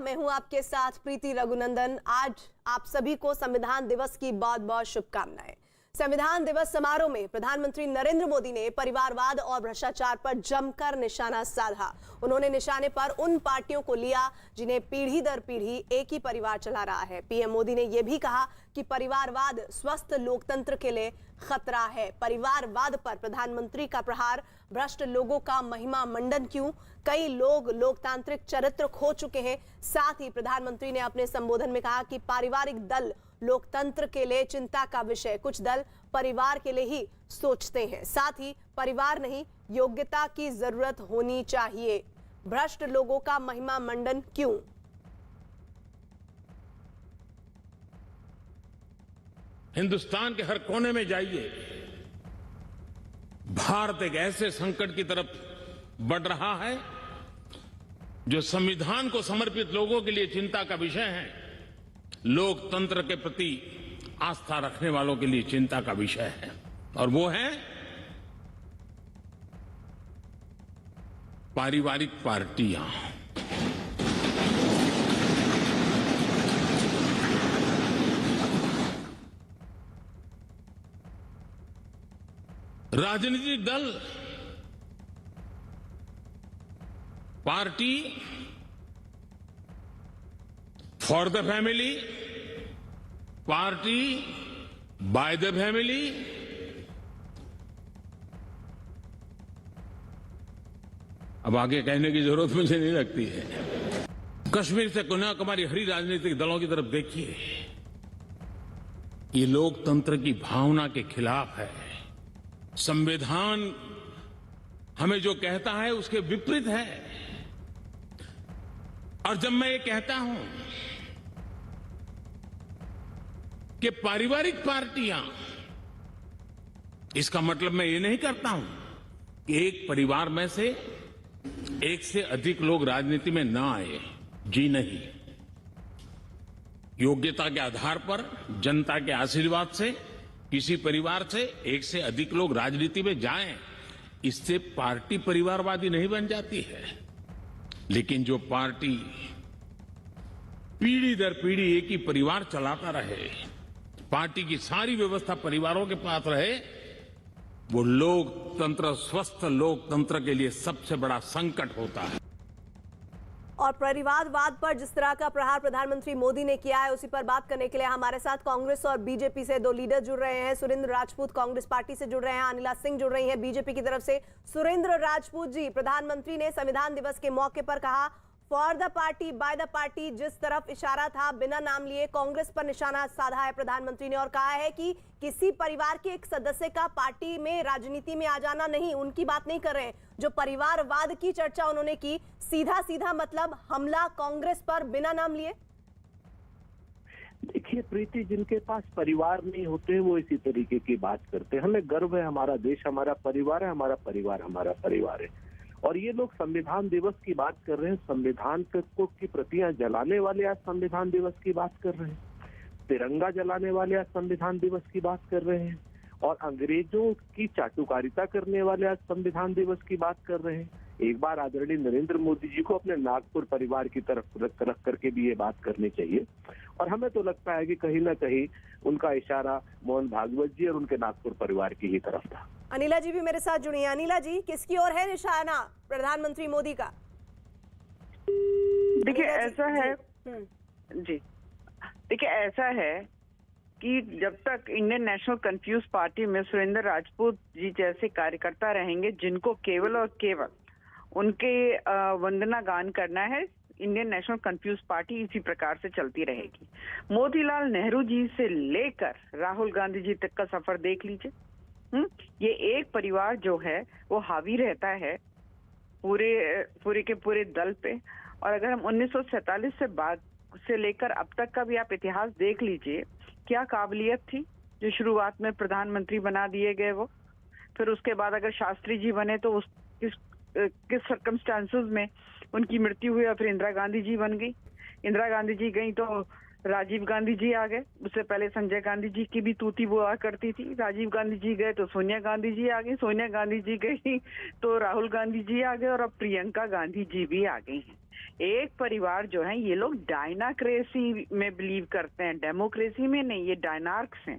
मैं हूं आपके साथ प्रीति रघुनंदन। आज आप सभी को संविधान दिवस की बहुत बहुत शुभकामनाएं। संविधान दिवस समारोह में प्रधानमंत्री नरेंद्र मोदी ने परिवारवाद और भ्रष्टाचार पर जमकर निशाना साधा। उन्होंने निशाने पर उन पार्टियों को लिया जिन्हें पीढ़ी दर पीढ़ी एक ही परिवार चला रहा है। पीएम मोदी ने यह भी कहा कि परिवारवाद स्वस्थ लोकतंत्र के लिए खतरा है। परिवारवाद पर प्रधानमंत्री का प्रहार, भ्रष्ट लोगों का महिमा मंडन क्यों, कई लोग लोकतांत्रिक चरित्र खो चुके हैं। साथ ही प्रधानमंत्री ने अपने संबोधन में कहा कि पारिवारिक दल लोकतंत्र के लिए चिंता का विषय, कुछ दल परिवार के लिए ही सोचते हैं। साथ ही परिवार नहीं, योग्यता की जरूरत होनी चाहिए। भ्रष्ट लोगों का महिमा मंडन क्यों? हिंदुस्तान के हर कोने में जाइए, भारत एक ऐसे संकट की तरफ बढ़ रहा है जो संविधान को समर्पित लोगों के लिए चिंता का विषय है, लोकतंत्र के प्रति आस्था रखने वालों के लिए चिंता का विषय है, और वो है पारिवारिक पार्टियां। राजनीतिक दल, party for the family, party by the family, अब आगे कहने की जरूरत मुझे नहीं लगती है। कश्मीर से कन्याकुमारी हरी राजनीतिक दलों की तरफ देखिए, ये लोकतंत्र की भावना के खिलाफ है। संविधान हमें जो कहता है उसके विपरीत है। और जब मैं ये कहता हूं कि पारिवारिक पार्टियां, इसका मतलब मैं ये नहीं करता हूं कि एक परिवार में से एक से अधिक लोग राजनीति में ना आए। जी नहीं, योग्यता के आधार पर, जनता के आशीर्वाद से किसी परिवार से एक से अधिक लोग राजनीति में जाएं, इससे पार्टी परिवारवादी नहीं बन जाती है। लेकिन जो पार्टी पीढ़ी दर पीढ़ी एक ही परिवार चलाता रहे, पार्टी की सारी व्यवस्था परिवारों के पास रहे, वो लोकतंत्र, स्वस्थ लोकतंत्र के लिए सबसे बड़ा संकट होता है। और परिवारवाद पर जिस तरह का प्रहार प्रधानमंत्री मोदी ने किया है, उसी पर बात करने के लिए हमारे साथ कांग्रेस और बीजेपी से दो लीडर जुड़ रहे हैं। सुरेंद्र राजपूत कांग्रेस पार्टी से जुड़ रहे हैं, अनिला सिंह जुड़ रही हैं बीजेपी की तरफ से। सुरेंद्र राजपूत जी, प्रधानमंत्री ने संविधान दिवस के मौके पर कहा for the party by the party, जिस तरफ इशारा था बिना नाम लिए कांग्रेस पर निशाना साधा है प्रधानमंत्री ने, और कहा है कि किसी परिवार के एक सदस्य का पार्टी में, राजनीति में आ जाना नहीं, उनकी बात नहीं कर रहे हैं। जो परिवारवाद की चर्चा उन्होंने की, सीधा सीधा मतलब हमला कांग्रेस पर बिना नाम लिए। देखिए प्रीति, जिनके पास परिवार नहीं होते वो इसी तरीके की बात करते हैं। हमें गर्व है, हमारा देश हमारा परिवार है, हमारा परिवार हमारा परिवार है। और ये लोग संविधान दिवस की बात कर रहे हैं, संविधान की प्रतियां जलाने वाले आज संविधान दिवस की बात कर रहे हैं, तिरंगा जलाने वाले आज संविधान दिवस की बात कर रहे हैं, और अंग्रेजों की चाटुकारिता करने वाले आज संविधान दिवस की बात कर रहे हैं। एक बार आदरणीय नरेंद्र मोदी जी को अपने नागपुर परिवार की तरफ रख करके भी ये बात करनी चाहिए। और हमें तो लगता है कि कहीं ना कहीं उनका इशारा मोहन भागवत जी और उनके नागपुर परिवार की ही तरफ था। अनिला जी भी मेरे साथ जुड़ी हैं। अनिला जी, किसकी ओर है निशाना प्रधानमंत्री मोदी का? देखिए ऐसा है जी, देखिए ऐसा है कि जब तक इंडियन नेशनल कन्फ्यूज पार्टी में सुरेंद्र राजपूत जी जैसे कार्यकर्ता रहेंगे, जिनको केवल और केवल उनके वंदना गान करना है, इंडियन नेशनल कन्फ्यूज पार्टी इसी प्रकार से चलती रहेगी। मोतीलाल नेहरू जी से लेकर राहुल गांधी जी तक का सफर देख लीजिए। ये एक परिवार जो है वो हावी रहता है पूरे के पूरे दल पे। और अगर हम 1947 से लेकर अब तक का भी आप इतिहास देख लीजिए, क्या काबिलियत थी जो शुरुआत में प्रधानमंत्री बना दिए गए वो। फिर उसके बाद अगर शास्त्री जी बने तो उस किस सर्कमस्टांसेस में उनकी मृत्यु हुई, और फिर इंदिरा गांधी जी बन गई। इंदिरा गांधी जी गई तो राजीव गांधी जी आ गए। उससे पहले संजय गांधी जी की भी तूती बुआ करती थी। राजीव गांधी जी गए तो सोनिया गांधी जी आ गई। सोनिया गांधी जी गई तो राहुल गांधी जी आ गए, और अब प्रियंका गांधी जी भी आ गई हैं। एक परिवार जो है, ये लोग डायनाक्रेसी में बिलीव करते हैं, डेमोक्रेसी में नहीं। ये डायनार्क्स हैं।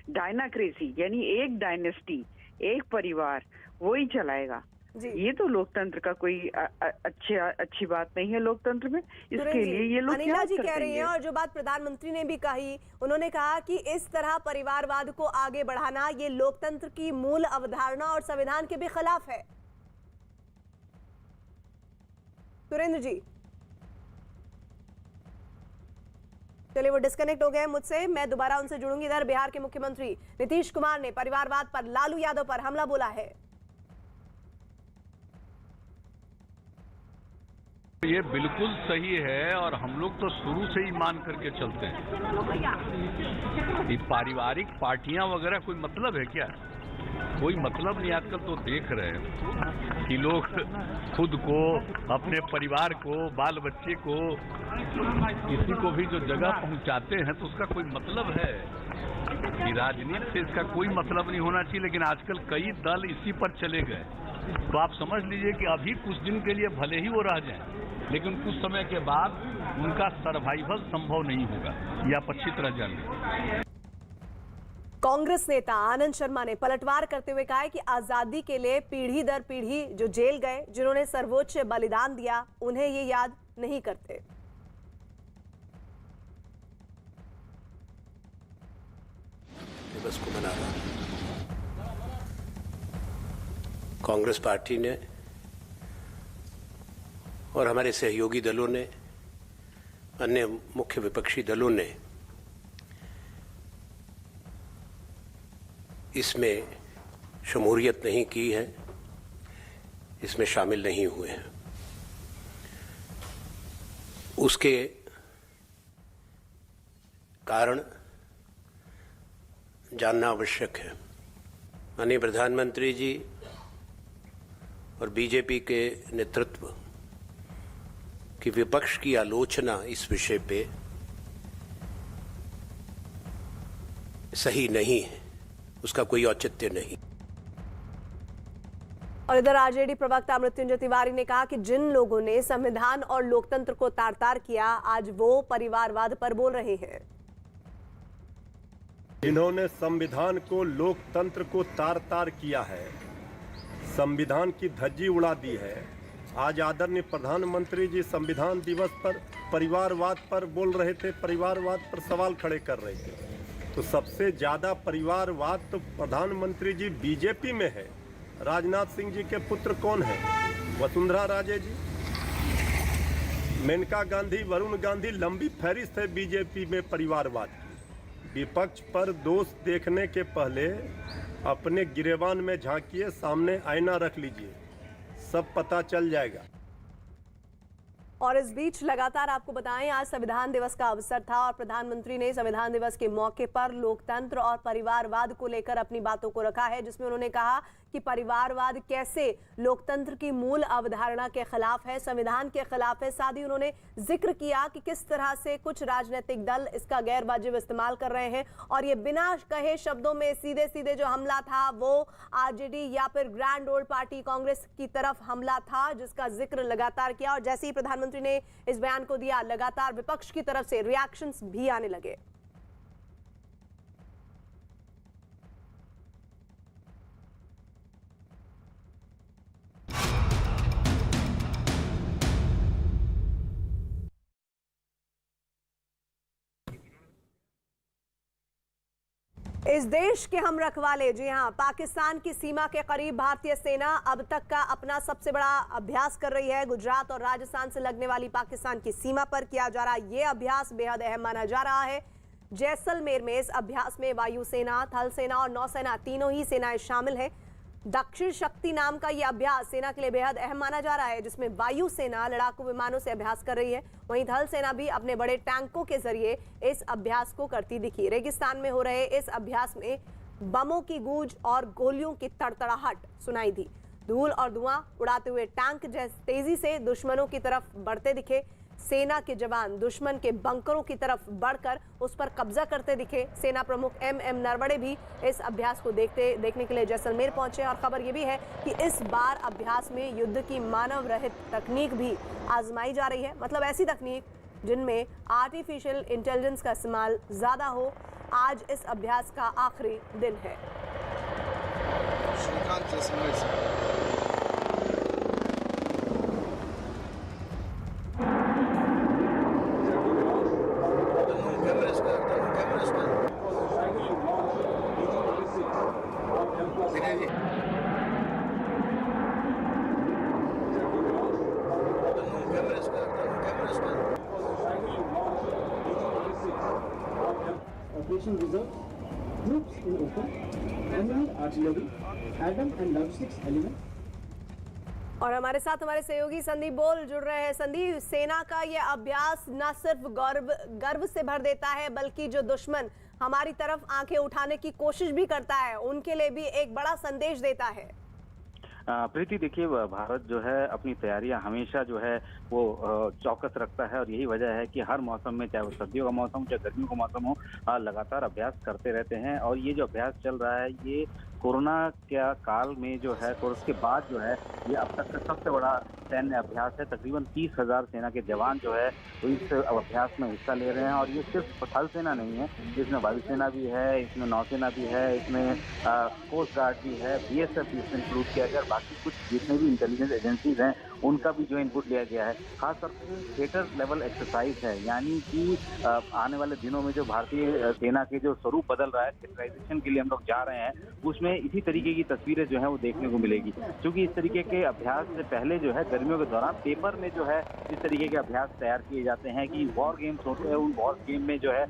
डायनाक्रेसी यानी एक डायनेस्टी, एक परिवार, वही चलाएगा। ये तो लोकतंत्र का कोई अच्छी बात नहीं है लोकतंत्र में। इसके लिए ये लोग अनिला जी कह रही हैं, और जो बात प्रधानमंत्री ने भी कही, उन्होंने कहा कि इस तरह परिवारवाद को आगे बढ़ाना ये लोकतंत्र की मूल अवधारणा और संविधान के भी खिलाफ है। सुरेंद्र जी, चलिए वो डिस्कनेक्ट हो गए मुझसे, मैं दोबारा उनसे जुड़ूंगी। इधर बिहार के मुख्यमंत्री नीतीश कुमार ने परिवारवाद पर लालू यादव पर हमला बोला है। ये बिल्कुल सही है और हम लोग तो शुरू से ही मान करके चलते हैं। ये पारिवारिक पार्टियां वगैरह कोई मतलब है क्या? कोई मतलब नहीं। आजकल तो देख रहे हैं कि लोग खुद को, अपने परिवार को, बाल बच्चे को, किसी को भी जो जगह पहुंचाते हैं तो उसका कोई मतलब है कि राजनीति से इसका कोई मतलब नहीं होना चाहिए। लेकिन आजकल कई दल इसी पर चले गए, तो आप समझ लीजिए कि अभी कुछ दिन के लिए भले ही वो रह जाएं, लेकिन कुछ समय के बाद उनका सर्वाइवल संभव नहीं होगा, ये आप अच्छी तरह जान लीजिए। कांग्रेस नेता आनंद शर्मा ने पलटवार करते हुए कहा है कि आजादी के लिए पीढ़ी दर पीढ़ी जो जेल गए, जिन्होंने सर्वोच्च बलिदान दिया, उन्हें ये याद नहीं करते। दिवस को मना रहा कांग्रेस पार्टी ने और हमारे सहयोगी दलों ने, अन्य मुख्य विपक्षी दलों ने इसमें शमूलियत नहीं की है, इसमें शामिल नहीं हुए हैं। उसके कारण जानना आवश्यक है। माननीय प्रधानमंत्री जी और बीजेपी के नेतृत्व की विपक्ष की आलोचना इस विषय पे सही नहीं है, उसका कोई औचित्य नहीं। और इधर आरजेडी प्रवक्ता मृत्युंजय तिवारी ने कहा कि जिन लोगों ने संविधान और लोकतंत्र को तार-तार किया, आज वो परिवारवाद पर बोल रहे हैं। इन्होंने संविधान को, लोकतंत्र को तार-तार किया है, संविधान की धज्जी उड़ा दी है। आज आदरणीय प्रधानमंत्री जी संविधान दिवस पर परिवारवाद पर बोल रहे थे, परिवारवाद पर सवाल खड़े कर रहे थे। तो सबसे ज्यादा परिवारवाद तो प्रधानमंत्री जी बीजेपी में है। राजनाथ सिंह जी के पुत्र कौन है? वसुंधरा राजे जी, मेनका गांधी, वरुण गांधी, लंबी फहरिस्त है बीजेपी में परिवारवाद की। विपक्ष पर दोष देखने के पहले अपने गिरेबान में झांकिए, सामने आईना रख लीजिए, सब पता चल जाएगा। और इस बीच लगातार आपको बताएं, आज संविधान दिवस का अवसर था और प्रधानमंत्री ने संविधान दिवस के मौके पर लोकतंत्र और परिवारवाद को लेकर अपनी बातों को रखा है, जिसमें उन्होंने कहा कि परिवारवाद कैसे लोकतंत्र की मूल अवधारणा के खिलाफ है, संविधान के खिलाफ है। साथ ही उन्होंने जिक्र किया कि किस तरह से कुछ राजनीतिक दल इसका गैर वाजिब इस्तेमाल कर रहे हैं और ये बिना कहे शब्दों में सीधे सीधे जो हमला था वो आरजेडी या फिर ग्रैंड ओल्ड पार्टी कांग्रेस की तरफ हमला था, जिसका जिक्र लगातार किया। और जैसे ही प्रधानमंत्री ने इस बयान को दिया, लगातार विपक्ष की तरफ से रिएक्शंस भी आने लगे। इस देश के हम रखवाले, जी हां, पाकिस्तान की सीमा के करीब भारतीय सेना अब तक का अपना सबसे बड़ा अभ्यास कर रही है। गुजरात और राजस्थान से लगने वाली पाकिस्तान की सीमा पर किया जा रहा ये अभ्यास बेहद अहम माना जा रहा है। जैसलमेर में इस अभ्यास में वायुसेना, थल सेना और नौसेना तीनों ही सेनाएं शामिल है। दक्षिण शक्ति नाम का यह अभ्यास सेना के लिए बेहद अहम माना जा रहा है, जिसमें वायुसेना लड़ाकू विमानों से अभ्यास कर रही है, वहीं थल सेना भी अपने बड़े टैंकों के जरिए इस अभ्यास को करती दिखी। रेगिस्तान में हो रहे इस अभ्यास में बमों की गूंज और गोलियों की तड़तड़ाहट सुनाई दी। धूल और धुआं उड़ाते हुए टैंक तेजी से दुश्मनों की तरफ बढ़ते दिखे। सेना के जवान दुश्मन के बंकरों की तरफ बढ़कर उस पर कब्जा करते दिखे। सेना प्रमुख एम नरवणे भी इस अभ्यास को देखने के लिए जैसलमेर पहुंचे और खबर यह भी है कि इस बार अभ्यास में युद्ध की मानव रहित तकनीक भी आजमाई जा रही है। मतलब ऐसी तकनीक जिनमें आर्टिफिशियल इंटेलिजेंस का इस्तेमाल ज्यादा हो। आज इस अभ्यास का आखिरी दिन है। Operation Reserve, troops in open, unmanned artillery, atom and logistics element. और हमारे साथ हमारे सहयोगी संदीप बोल जुड़ रहे हैं। संदीप, सेना का ये अभ्यास न सिर्फ गर्व से भर देता है, बल्कि जो दुश्मन हमारी तरफ आंखें उठाने की कोशिश भी करता है उनके लिए भी एक बड़ा संदेश देता है। प्रीति, देखिए, भारत जो है अपनी तैयारियां हमेशा जो है वो चौकस रखता है और यही वजह है कि हर मौसम में, चाहे वो सर्दियों का मौसम हो चाहे गर्मियों का मौसम हो, लगातार अभ्यास करते रहते हैं। और ये जो अभ्यास चल रहा है ये कोरोना के काल में जो है और उसके बाद जो है ये अब तक का सबसे बड़ा सैन्य अभ्यास है। तकरीबन 30,000 सेना के जवान जो है तो इस अभ्यास में हिस्सा ले रहे हैं। और ये सिर्फ थल सेना नहीं है, इसमें वायुसेना भी है, इसमें नौसेना भी है, इसमें कोस्ट गार्ड भी है, BSF भी इसमें इंक्लूड किया गया। बाकी कुछ जितने भी इंटेलिजेंस एजेंसीज हैं उनका भी जो इनपुट लिया गया है। खासतौर पर थिएटर लेवल एक्सरसाइज है, यानी कि आने वाले दिनों में जो भारतीय सेना के जो स्वरूप बदल रहा है, थिएटराइजेशन के लिए हम लोग जा रहे हैं, उसमें इसी तरीके की तस्वीरें जो है वो देखने को मिलेगी। क्योंकि इस तरीके के अभ्यास से पहले जो है गर्मियों के दौरान पेपर में जो है इस तरीके के अभ्यास तैयार किए जाते हैं कि वॉर गेम्स होते हैं, उन वॉर गेम में जो है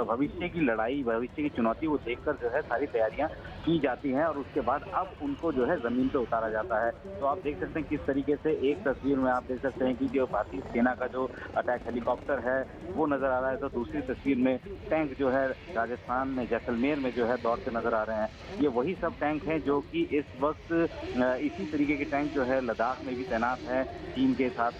भविष्य की लड़ाई, भविष्य की चुनौती को देखकर जो है सारी तैयारियां की जाती हैं और उसके बाद अब उनको जो है जमीन पे उतारा जाता है। तो आप देख सकते हैं किस तरीके से एक तस्वीर में आप देख सकते हैं कि जो भारतीय सेना का जो अटैक हेलीकॉप्टर है वो नजर आ रहा है, तो दूसरी तस्वीर में टैंक जो है राजस्थान में जैसलमेर में जो है दौड़ते नजर आ रहे हैं। ये वही सब टैंक हैं जो कि इस वक्त इसी तरीके के टैंक जो है लद्दाख में भी तैनात है चीन के साथ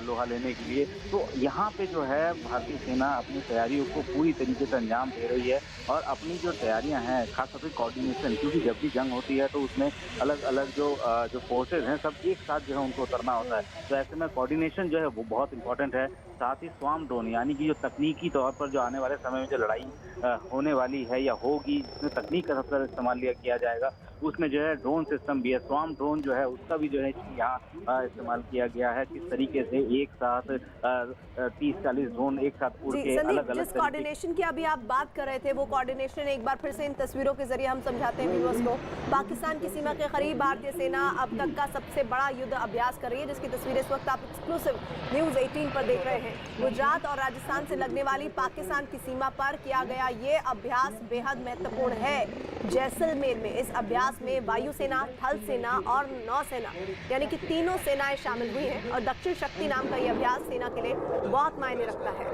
लोहा लेने के लिए। तो यहाँ पे जो है भारतीय सेना अपनी तैयारियों को पूरी तरीके से अंजाम दे रही है और अपनी जो तैयारियां हैं, खासतौर पर कोऑर्डिनेशन, क्योंकि जब भी जंग होती है तो उसमें अलग अलग जो फोर्सेज हैं सब एक साथ जो है उनको उतरना होता है। तो ऐसे में कोऑर्डिनेशन जो है वो बहुत इंपॉर्टेंट है। साथ ही स्वार्म ड्रोन, यानी कि जो तकनीकी तौर पर जो आने वाले समय में जो लड़ाई होने वाली है या होगी, जिसमें तकनीक का सबसे ज़्यादा इस्तेमाल किया जाएगा, उसमें जो है ड्रोन सिस्टम भी है। स्वार्म ड्रोन जो है उसका भी जो है यहाँ इस्तेमाल किया गया है। किस तरीके से एक साथ 30-40 ड्रोन एक साथ उड़ के अलग अलग जिस कोऑर्डिनेशन की अभी आप बात कर रहे थे, वो कोऑर्डिनेशन एक बार फिर से इन तस्वीरों के जरिए हम समझाते हैं व्यूअर्स को। पाकिस्तान की सीमा के करीब भारतीय सेना अब तक का सबसे बड़ा युद्ध अभ्यास कर रही है, जिसकी तस्वीरें इस वक्त आप एक्सक्लूसिव न्यूज़ 18 पर देख रहे हैं। गुजरात और राजस्थान से लगने वाली पाकिस्तान की सीमा पर किया गया ये अभ्यास बेहद महत्वपूर्ण है। जैसलमेर में इस अभ्यास में वायुसेना, थल सेना और नौसेना यानी कि तीनों सेनाएं शामिल हुई हैं और दक्षिण शक्ति नाम का ये अभ्यास सेना के लिए बहुत मायने रखता है।